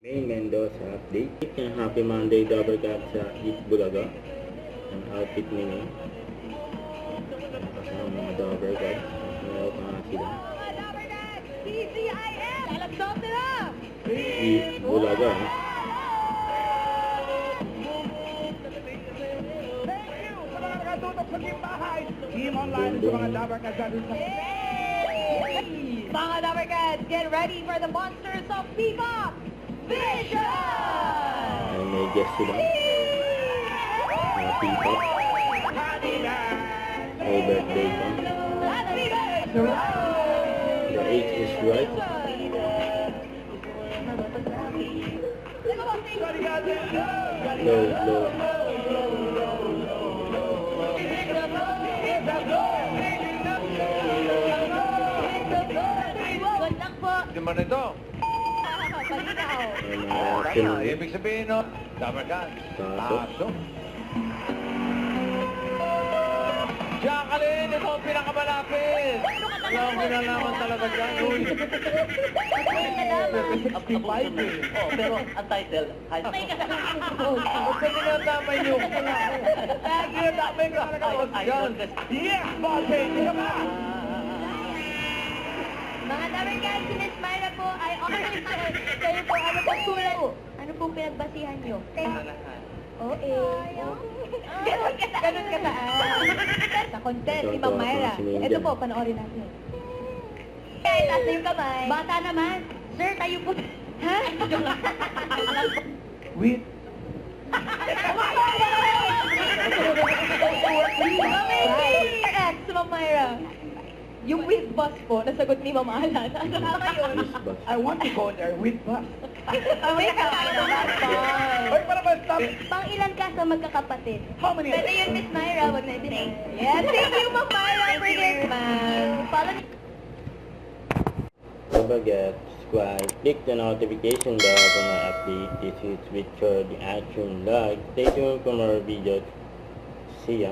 Hey, Mendoza update. Happy Monday, Double Cup sa Eat Bulaga. Ang outfit nila. Kasama mga Double Cup. Meron pa nga sila. Eat Bulaga. Mga Dabarkads, get ready for the monsters of Bebop Vision! Ay, may guest sila. Mga P-pop. May birthday pa. The age is right. Low. Good luck po! Naman ito. Palinaw! Mga Tama, ibig sabihin, no? Dabarkan. Taso. Jacqueline, ito ang pinakamalapit. Wala akong kinalaman talaga dyan. Uy. Oh, pero ang title, high May school. Huwag ka tinatamay niyo. Tinatamay ka talaga ako dyan. Yes, bossy! Come on! Mga Dabarkads, si Miss Myra po ay honored kayo po. Ano pong tulad? Ano pong pinagbasihan nyo? Oo. Ganun ka sa content ni Ma'am Myra. Ito po, panoorin natin. Okay, taas na yung kamay. Bata naman. Sir, tayo po. Ha? Wait. X, Ma'am Myra. Yung with bus po, nasagot ni Ma'am Alan. Ano ba ngayon? I want to go there with bus. Away ka tayo ng Hoy, para ba stop? Pang ilan ka sa magkakapatid? How many? Pwede yun, Miss Myra. Wag na itinay. Yes, thank you, Ma'am Myra, for this, ma'am. Follow me. Don't forget to subscribe, click the notification bell for my update. This is Richard the Action Like. Stay tuned for more videos. See ya.